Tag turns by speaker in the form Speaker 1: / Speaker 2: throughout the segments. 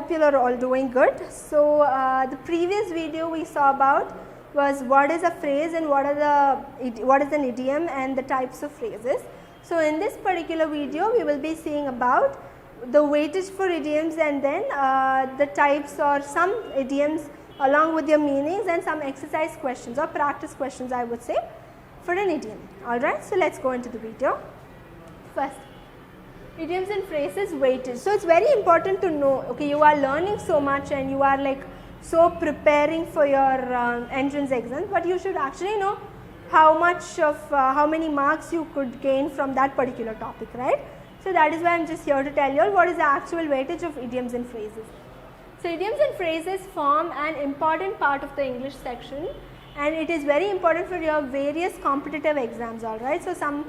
Speaker 1: hope you are all doing good. So the previous video we saw about was what is a phrase and what is an idiom and the types of phrases. So in this particular video we will be seeing about the weightage for idioms and then the types or some idioms along with their meanings and some exercise questions or practice questions I would say for an idiom. Alright, so let's go into the video. First, idioms and phrases weightage. So it's very important to know, okay, you are learning so much and you are like so preparing for your entrance exams, but you should actually know how much of how many marks you could gain from that particular topic, right? So that is why I am just here to tell you all what is the actual weightage of idioms and phrases. So idioms and phrases form an important part of the English section and it is very important for your various competitive exams, alright. So some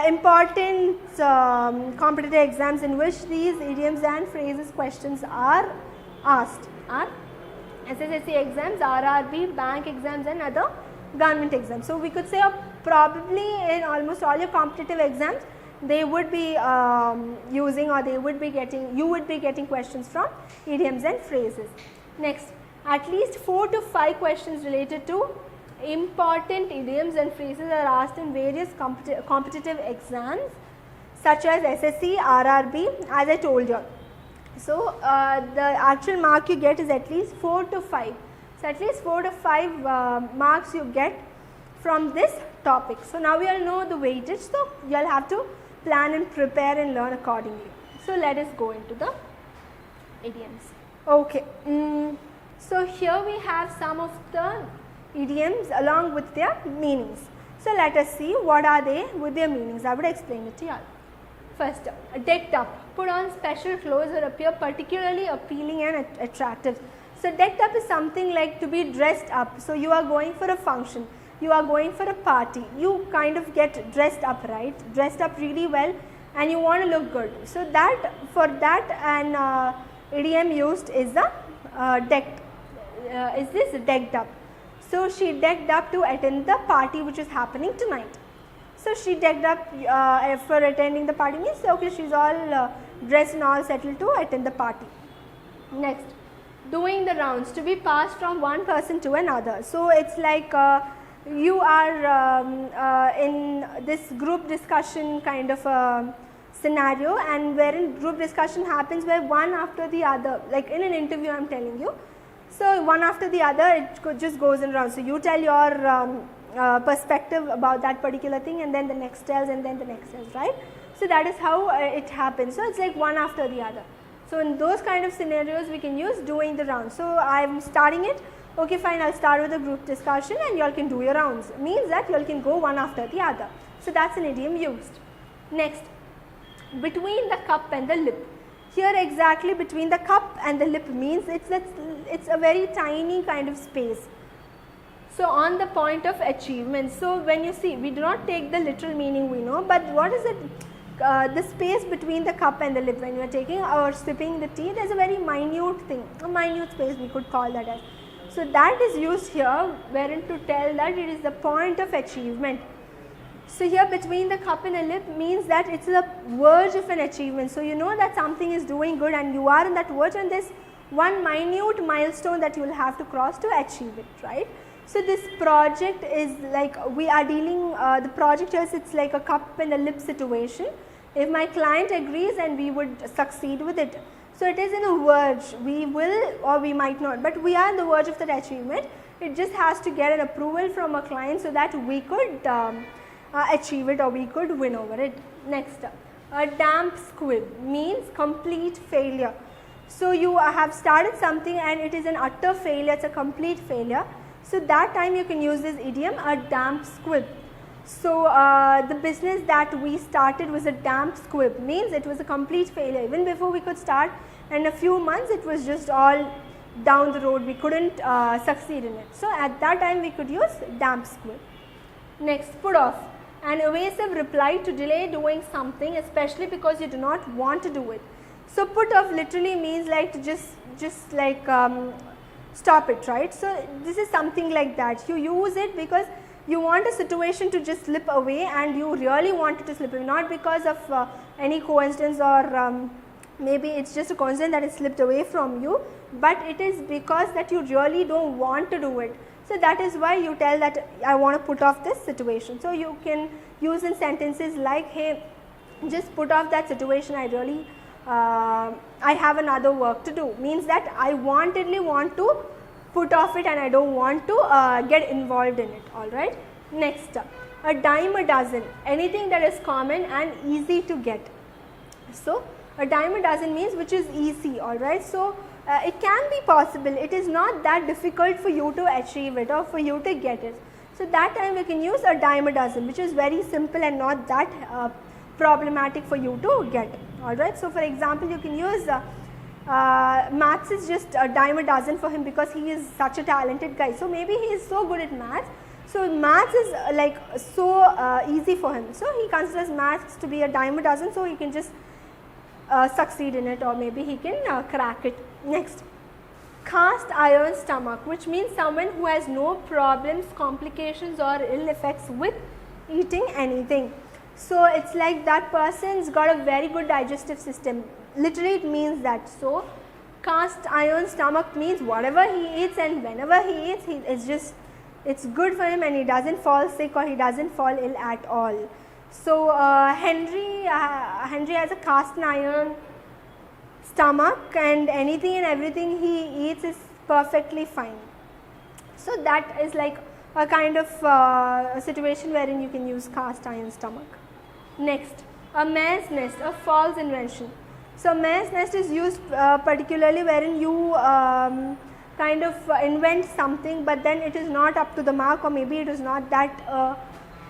Speaker 1: important competitive exams in which these idioms and phrases questions are asked are SSSC exams, RRB, bank exams and other government exams. So we could say probably in almost all your competitive exams they would be using or they would be getting, you would be getting questions from idioms and phrases. Next, at least 4 to 5 questions related to important idioms and phrases are asked in various competitive exams such as SSC, RRB as I told you. So the actual mark you get is at least 4 to 5. So at least 4 to 5 marks you get from this topic. So now we all know the weightage, so you all have to plan and prepare and learn accordingly. So let us go into the idioms. Okay, so here we have some of the idioms along with their meanings. So let us see what are they with their meanings. I would explain it to you all. First, decked up, put on special clothes or appear particularly appealing and attractive. So decked up is something like to be dressed up. So you are going for a function, you are going for a party, you kind of get dressed up, right? Dressed up really well and you want to look good. So that for that an idiom used is the decked, is this decked up. So she decked up to attend the party which is happening tonight. So she decked up for attending the party means okay, she's all dressed and all settled to attend the party. Next, doing the rounds, to be passed from one person to another. So it's like you are in this group discussion kind of a scenario and wherein group discussion happens where one after the other, like in an interview I am telling you. So one after the other it just goes in rounds. So you tell your perspective about that particular thing and then the next tells and then the next tells, right? So that is how it happens. So it's like one after the other. So in those kind of scenarios we can use doing the rounds. So I am starting it, okay fine, I'll start with a group discussion and you all can do your rounds. Means that you all can go one after the other. So that's an idiom used. Next, between the cup and the lip. Here exactly between the cup and the lip means it's a very tiny kind of space. So on the point of achievement. So when you see, we do not take the literal meaning we know, but what is it? The space between the cup and the lip when you are taking or sipping the tea, there is a very minute thing, a minute space we could call that as. So that is used here wherein to tell that it is the point of achievement. So here between the cup and the lip means that it's the verge of an achievement. So you know that something is doing good and you are in that verge and there's one minute milestone that you will have to cross to achieve it, right? So this project is like we are dealing, the project is it's like a cup and a lip situation. If my client agrees and we would succeed with it. So it is in a verge, we will or we might not, but we are in the verge of that achievement. It just has to get an approval from a client so that we could achieve it or we could win over it. Next, a damp squib means complete failure. So you have started something and it is an utter failure, it's a complete failure. So that time you can use this idiom, a damp squib. So the business that we started was a damp squib, means it was a complete failure. Even before we could start, in a few months it was just all down the road, we couldn't succeed in it. So at that time we could use damp squib. Next, put off, an evasive reply to delay doing something, especially because you do not want to do it. So put off literally means like to just like stop it, right? So this is something like that. You use it because you want a situation to just slip away and you really want it to slip away, not because of any coincidence or maybe it's just a coincidence that it slipped away from you, but it is because that you really don't want to do it. So that is why you tell that I want to put off this situation. So you can use in sentences like, hey, just put off that situation, I really I have another work to do, means that I wantedly want to put off it and I don't want to get involved in it. Alright. Next, a dime a dozen, anything that is common and easy to get. So a dime a dozen means which is easy. Alright. So it can be possible, it is not that difficult for you to achieve it or for you to get it. So that time we can use a dime a dozen, which is very simple and not that problematic for you to get. Alright. So for example, you can use maths is just a dime a dozen for him because he is such a talented guy. So maybe he is so good at maths. So maths is like so easy for him. So he considers maths to be a dime a dozen, so he can just succeed in it, or maybe he can crack it. Next, cast iron stomach, which means someone who has no problems, complications or ill effects with eating anything. So it's like that person's got a very good digestive system. Literally it means that. So cast iron stomach means whatever he eats and whenever he eats, it's good for him and he doesn't fall sick or he doesn't fall ill at all. So Henry has a cast iron stomach and anything and everything he eats is perfectly fine. So that is like a kind of a situation wherein you can use cast iron stomach. Next, a mare's nest, a false invention. So mare's nest is used particularly wherein you kind of invent something, but then it is not up to the mark, or maybe it is not that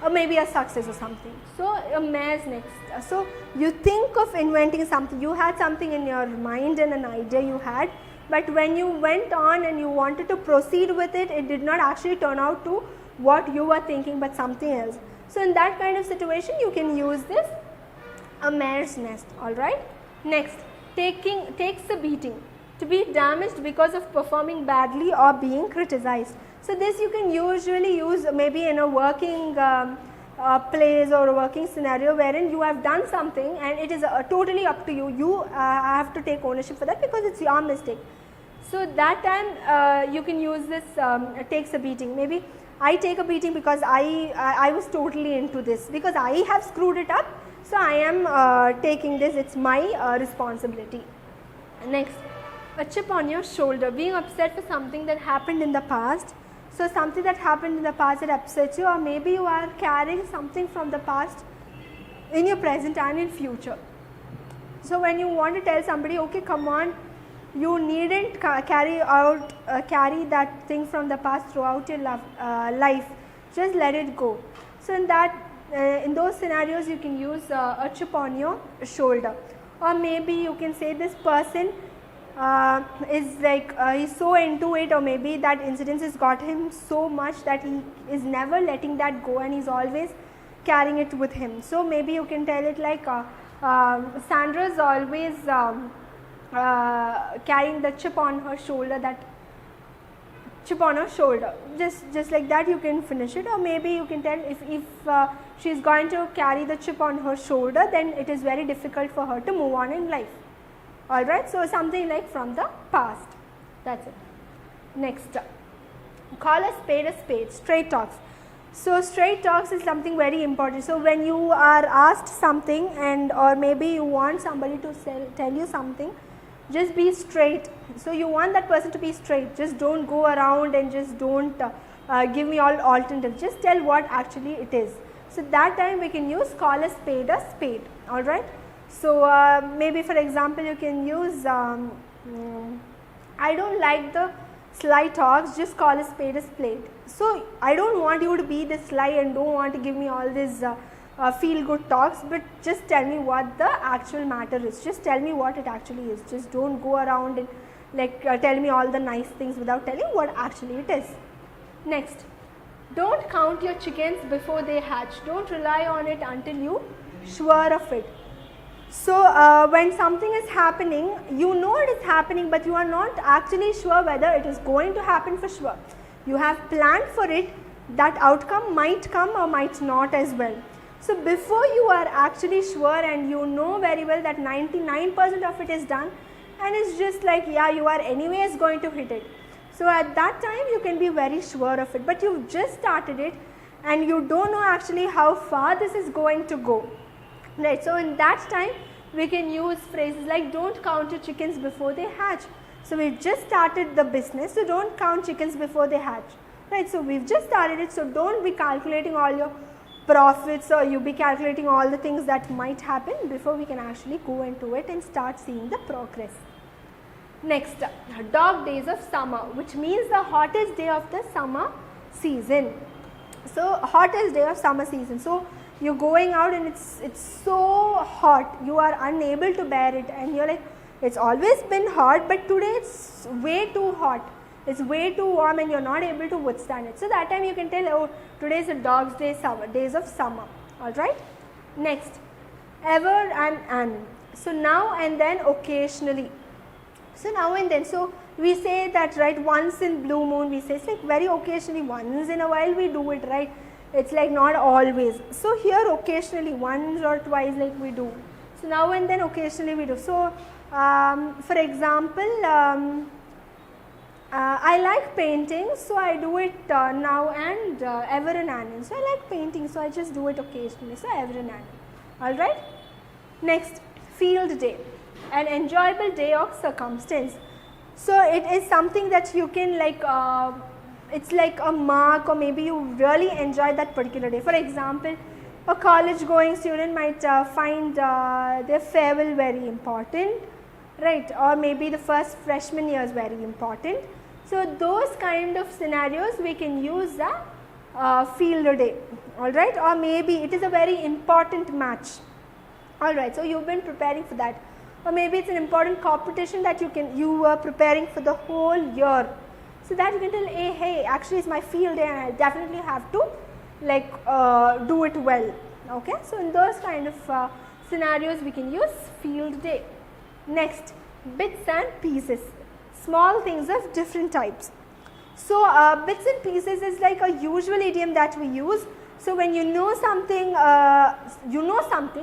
Speaker 1: or maybe a success or something. So a mare's nest. So you think of inventing something, you had something in your mind and an idea you had, but when you went on and you wanted to proceed with it, it did not actually turn out to what you were thinking but something else. So in that kind of situation you can use this, a mare's nest. Alright. Next, takes a beating, to be damaged because of performing badly or being criticized. So this you can usually use maybe in a working place or a working scenario wherein you have done something and it is totally up to you. You have to take ownership for that because it's your mistake. So that time you can use this takes a beating. Maybe I take a beating because I was totally into this, because I have screwed it up. So I am taking this, it's my responsibility. Next, a chip on your shoulder, being upset for something that happened in the past. So something that happened in the past that upsets you, or maybe you are carrying something from the past in your present and in future. So when you want to tell somebody, okay, come on, you needn't carry that thing from the past throughout your life, just let it go. So in those scenarios you can use a chip on your shoulder, or maybe you can say this person is like he's so into it, or maybe that incident has got him so much that he is never letting that go and he's always carrying it with him. So maybe you can tell it like Sandra is always carrying the chip on her shoulder, that chip on her shoulder, just like that you can finish it. Or maybe you can tell if she is going to carry the chip on her shoulder, then it is very difficult for her to move on in life. Alright, so something like from the past. That's it. Next, call a spade, straight talks. So straight talks is something very important. So when you are asked something and or maybe you want somebody to tell you something, just be straight. So you want that person to be straight, just don't go around and just don't give me all alternatives, just tell what actually it is. So that time we can use call a spade, alright. So maybe for example you can use I don't like the sly talks, just call a spade. So I don't want you to be this sly and don't want to give me all this feel good talks, but just tell me what the actual matter is, just tell me what it actually is, just don't go around and like tell me all the nice things without telling what actually it is. Next, don't count your chickens before they hatch, don't rely on it until you sure of it. So when something is happening, you know it is happening, but you are not actually sure whether it is going to happen for sure. You have planned for it, that outcome might come or might not as well. So before you are actually sure and you know very well that 99% of it is done and it's just like, yeah, you are anyways going to hit it. So at that time you can be very sure of it, but you've just started it and you don't know actually how far this is going to go, right? So in that time we can use phrases like don't count your chickens before they hatch. So we've just started the business, so don't count chickens before they hatch, right? So we've just started it, so don't be calculating all your profits or you be calculating all the things that might happen before we can actually go into it and start seeing the progress. Next, dog days of summer, which means the hottest day of the summer season. So hottest day of summer season. So you're going out and it's so hot, you are unable to bear it and you're like, it's always been hot, but today it's way too hot. It's way too warm and you're not able to withstand it. So that time you can tell, oh, today is a dog's day, days of summer. Alright. Next, ever and an. So now and then, occasionally. So now and then. So we say that, right, once in blue moon we say, it's like very occasionally, once in a while we do it, right. It's like not always. So here occasionally, once or twice like we do. So now and then occasionally we do. So for example, I like painting, so I do it now and ever and anon. So I like painting, so I just do it occasionally, so ever and anon. Alright. Next, field day, an enjoyable day of circumstance. So it is something that you can like, it's like a mark or maybe you really enjoy that particular day. For example, a college going student might find their farewell very important, right, or maybe the first freshman year is very important. So those kind of scenarios we can use the field day, alright, or maybe it is a very important match, alright, so you've been preparing for that, or maybe it's an important competition that you are preparing for the whole year. So that you can tell, hey, actually it's my field day and I definitely have to like do it well, okay. So in those kind of scenarios we can use field day. Next, bits and pieces, small things of different types. So bits and pieces is like a usual idiom that we use. So when you know something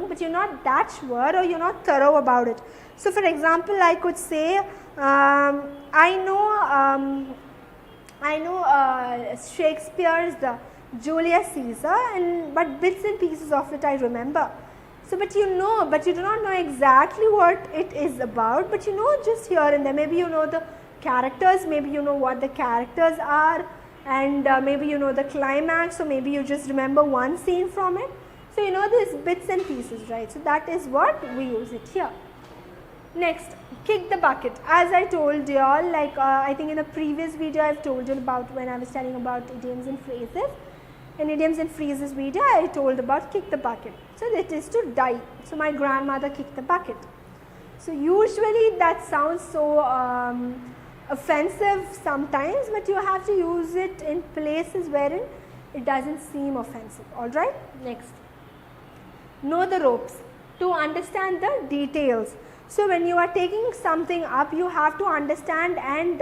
Speaker 1: but you're not that sure or you're not thorough about it. So for example, I could say, I know Shakespeare's Julius Caesar, but bits and pieces of it I remember. So but you do not know exactly what it is about, but you know just here and there. Maybe you know the characters, maybe you know what the characters are, and maybe you know the climax, or maybe you just remember one scene from it. So you know these bits and pieces, right? So that is what we use it here. Next, kick the bucket. As I told you all, like I think in the previous video I have told you about when I was telling about idioms and phrases. In idioms and phrases video I told about kick the bucket. So that is to die. So my grandmother kicked the bucket. So usually that sounds so offensive sometimes, but you have to use it in places wherein it doesn't seem offensive. Alright. Next, know the ropes, to understand the details. So when you are taking something up, you have to understand and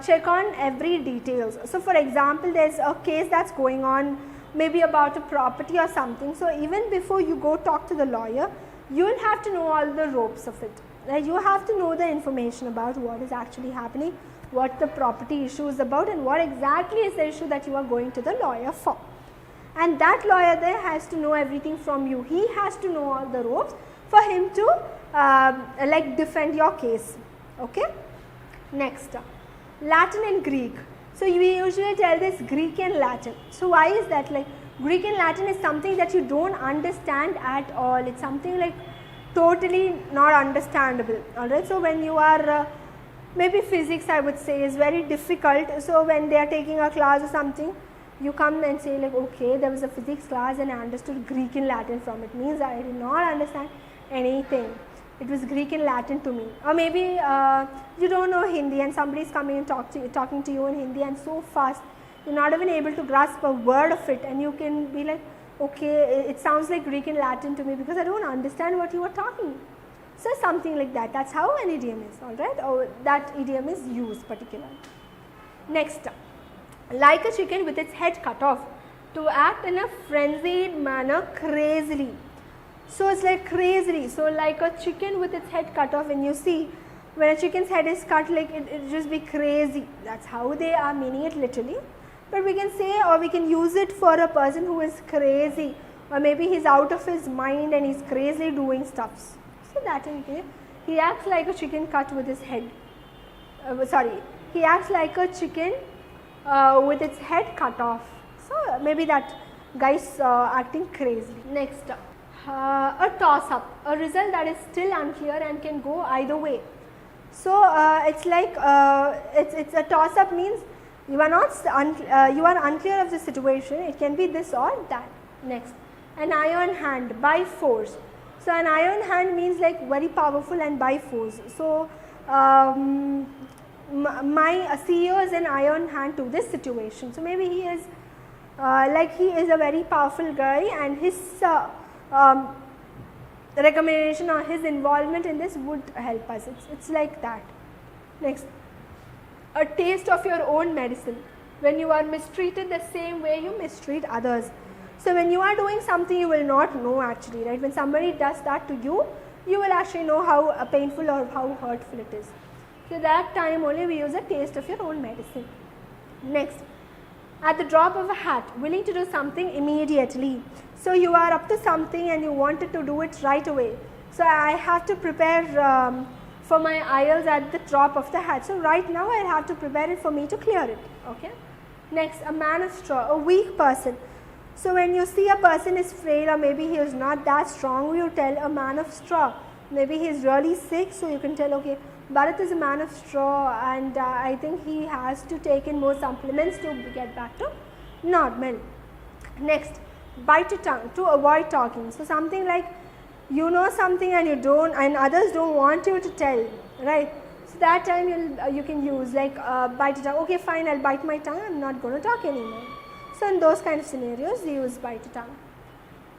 Speaker 1: check on every details. So for example, there's a case that's going on, maybe about a property or something. So even before you go talk to the lawyer, you will have to know all the ropes of it. Right? You have to know the information about what is actually happening, what the property issue is about, and what exactly is the issue that you are going to the lawyer for. And that lawyer there has to know everything from you. He has to know all the ropes for him to like defend your case. Okay. Next, Latin and Greek. So we usually tell this Greek and Latin. So why is that? Like Greek and Latin is something that you don't understand at all. It's something like totally not understandable. Alright. So when you are maybe physics, I would say, is very difficult. So when they are taking a class or something, you come and say like, okay, there was a physics class and I understood Greek and Latin from it. Means I did not understand anything. It was Greek and Latin to me. Or maybe you don't know Hindi and somebody is coming and talking to you in Hindi, and so fast you're not even able to grasp a word of it, and you can be like, okay, it sounds like Greek and Latin to me because I don't understand what you are talking. So something like that. That's how an idiom is, alright, or that idiom is used particularly. Next, like a chicken with its head cut off. To act in a frenzied manner crazily. So it's like crazily. So like a chicken with its head cut off, when you see when a chicken's head is cut, like it just be crazy. That's how they are meaning it literally. But we can say, or we can use it for a person who is crazy, or maybe he's out of his mind and he's crazily doing stuffs. So that in case, he acts like a chicken cut with his head. He acts like a chicken with its head cut off. So maybe that guy's acting crazy. Next, a toss up, a result that is still unclear and can go either way. So it's like it's a toss up means you are not you are unclear of the situation. It can be this or that. Next, an iron hand by force. So an iron hand means like very powerful and by force. So my CEO is an iron hand to this situation. So maybe he is he is a very powerful guy, and his recommendation or his involvement in this would help us. It's like that. Next, a taste of your own medicine, when you are mistreated the same way you mistreat others. So when you are doing something you will not know actually, right? When somebody does that to you, you will actually know how painful or how hurtful it is. So that time only we use a taste of your own medicine. Next, at the drop of a hat, willing to do something immediately. So you are up to something and you wanted to do it right away. So I have to prepare for my IELTS at the drop of the hat. So right now I have to prepare it for me to clear it. Okay. Next, a man of straw, a weak person. So when you see a person is frail, or maybe he is not that strong, you tell a man of straw. Maybe he is really sick, so you can tell, okay, Bharat is a man of straw, and I think he has to take in more supplements to get back to normal. Next, bite your tongue, to avoid talking. So something like you know something and you don't, and others don't want you to tell, right? So that time you can use like bite your tongue. Okay, fine, I'll bite my tongue. I'm not going to talk anymore. So in those kind of scenarios, you use bite your tongue.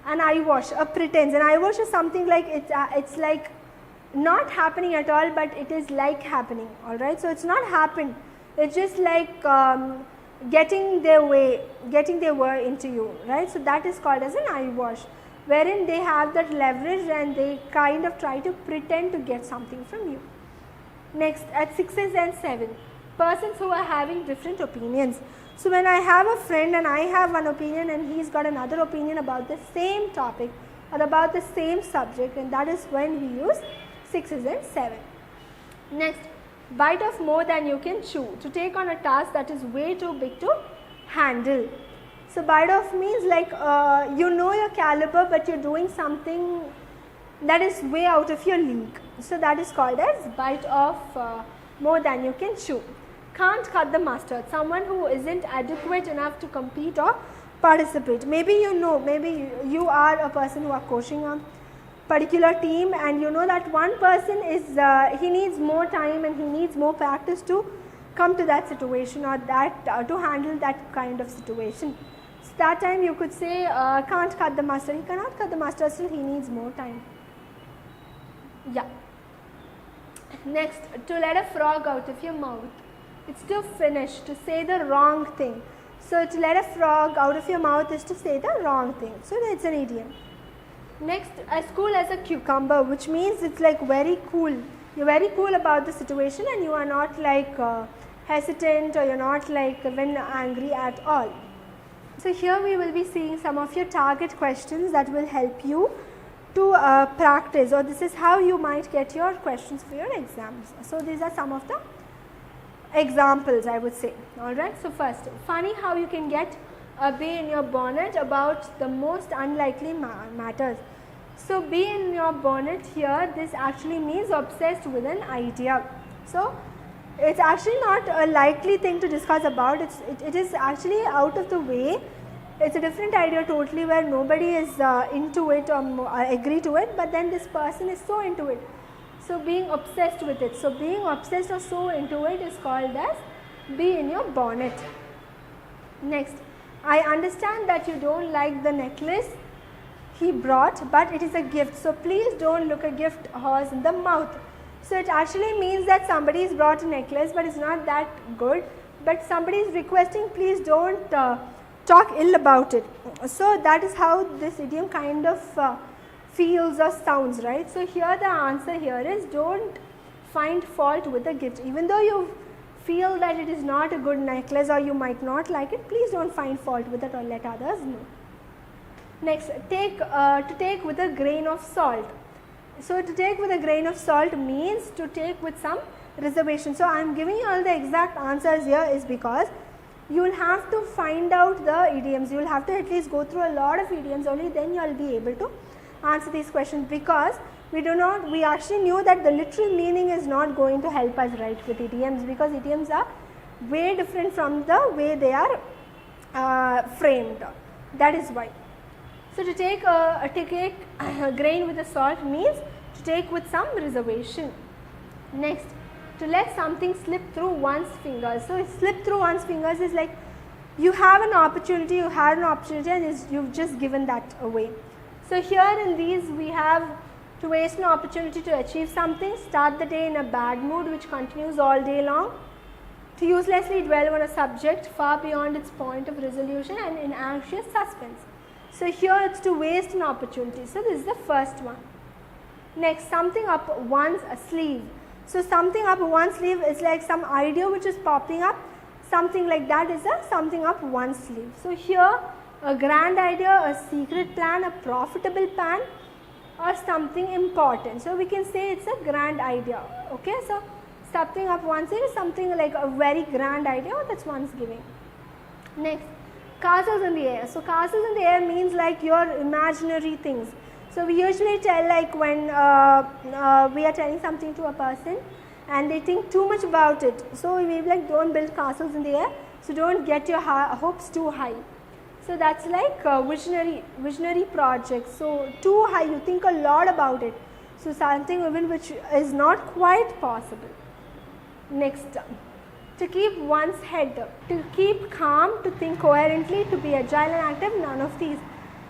Speaker 1: An eye wash, a pretense. An eye wash is something like it's like not happening at all, but it is like happening. All right. So it's not happened. It's just like getting their way into you, right? So that is called as an eye wash, wherein they have that leverage and they kind of try to pretend to get something from you. Next, at 6s and 7, persons who are having different opinions. So when I have a friend and I have one opinion and he's got another opinion about the same topic or about the same subject, and that is when we use 6s and 7. Next, bite off more than you can chew, to take on a task that is way too big to handle. So bite off means like you know your caliber, but you're doing something that is way out of your league. So that is called as bite off more than you can chew. Can't cut the mustard, someone who isn't adequate enough to compete or participate. Maybe you are a person who are coaching a particular team, and you know that one person is he needs more time and he needs more practice to come to that situation, or that to handle that kind of situation. So that time you could say can't cut the mustard. He cannot cut the mustard, still he needs more time. Yeah. Next, to let a frog out of your mouth. It's to finish, to say the wrong thing. So to let a frog out of your mouth is to say the wrong thing. So it's an idiom. Next, as cool as a cucumber, which means it's like very cool. You're very cool about the situation and you are not like hesitant, or you're not like when angry at all. So here we will be seeing some of your target questions that will help you to practice, or this is how you might get your questions for your exams. So these are some of the examples, I would say. Alright, so first, funny how you can get a bee in your bonnet about the most unlikely matters. So bee in your bonnet here, this actually means obsessed with an idea. So it's actually not a likely thing to discuss about, it is actually out of the way. It's a different idea totally, where nobody is into it or agree to it, but then this person is so into it. So being obsessed with it. So being obsessed or so into it is called as bee in your bonnet. Next, I understand that you don't like the necklace he brought, but it is a gift. So please don't look a gift horse in the mouth. So it actually means that somebody has brought a necklace, but it's not that good. But somebody is requesting, please don't talk ill about it. So that is how this idiom kind of feels or sounds, right? So here the answer here is don't find fault with the gift. Even though you feel that it is not a good necklace or you might not like it, please don't find fault with it or let others know. Next, to take with a grain of salt. So to take with a grain of salt means to take with some reservation. So I am giving you all the exact answers here is because you will have to find out the idioms. You will have to at least go through a lot of idioms, only then you will be able to answer these questions, because we actually knew that the literal meaning is not going to help us right with idioms, because idioms are way different from the way they are framed. That is why. So to take a grain with a salt means to take with some reservation. Next, to let something slip through one's fingers. So slip through one's fingers is like you had an opportunity and you've just given that away. So here in these we have to waste an opportunity to achieve something, start the day in a bad mood which continues all day long, to uselessly dwell on a subject far beyond its point of resolution and in anxious suspense. So here it's to waste an opportunity. So this is the first one. Next, something up one's sleeve. So something up one's sleeve is like some idea which is popping up, something like that is a something up one's sleeve. So here a grand idea, a secret plan, a profitable plan, or something important. So we can say it's a grand idea. Okay, so something up one's sleeve is something like a very grand idea that's one's giving. Next, castles in the air. So castles in the air means like your imaginary things. So we usually tell, like when we are telling something to a person and they think too much about it. So we may be like, don't build castles in the air. So don't get your hopes too high. So that's like visionary projects. So too high, you think a lot about it. So something even which is not quite possible. Next, to keep one's head, to keep calm, to think coherently, to be agile and active, none of these.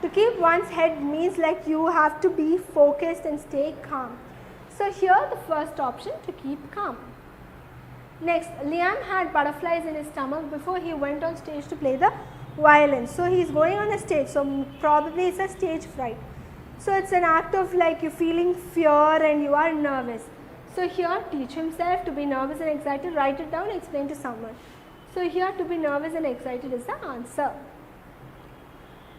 Speaker 1: To keep one's head means like you have to be focused and stay calm. So here the first option, to keep calm. Next, Liam had butterflies in his stomach before he went on stage to play the violin. So he is going on a stage, so probably it's a stage fright. So it's an act of like you feeling fear and you are nervous. So here teach himself to be nervous and excited, write it down, explain to someone. So here to be nervous and excited is the answer.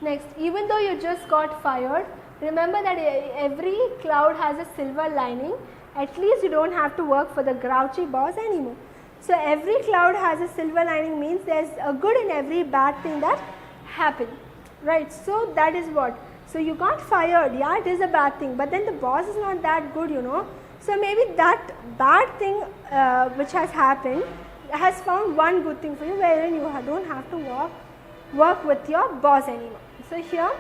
Speaker 1: Next, even though you just got fired, remember that every cloud has a silver lining. At least you don't have to work for the grouchy boss anymore. So every cloud has a silver lining means there's a good in every bad thing that happened, right? So that is what. So you got fired, yeah, it is a bad thing, but then the boss is not that good, you know. So maybe that bad thing which has happened has found one good thing for you, wherein you don't have to work with your boss anymore. So here,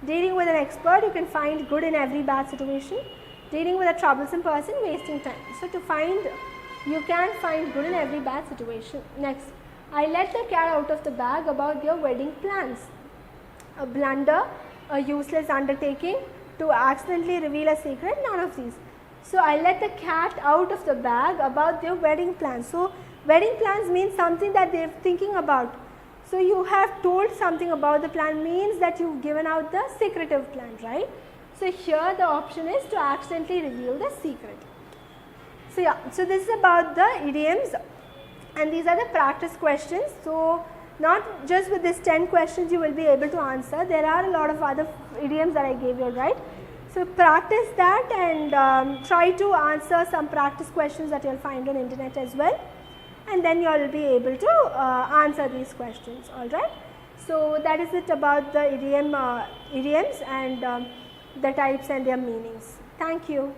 Speaker 1: dealing with an expert, you can find good in every bad situation. Dealing with a troublesome person, wasting time. So you can find good in every bad situation. Next, I let the cat out of the bag about your wedding plans. A blunder, a useless undertaking, to accidentally reveal a secret, none of these. So I let the cat out of the bag about their wedding plans. So wedding plans means something that they are thinking about. So you have told something about the plan means that you've given out the secretive plan, right? So here the option is to accidentally reveal the secret. So yeah, so this is about the idioms, and these are the practice questions. So not just with this 10 questions you will be able to answer. There are a lot of other idioms that I gave you, right? So practice that and try to answer some practice questions that you'll find on internet as well. And then you will be able to answer these questions, alright. So that is it about the idioms and the types and their meanings. Thank you.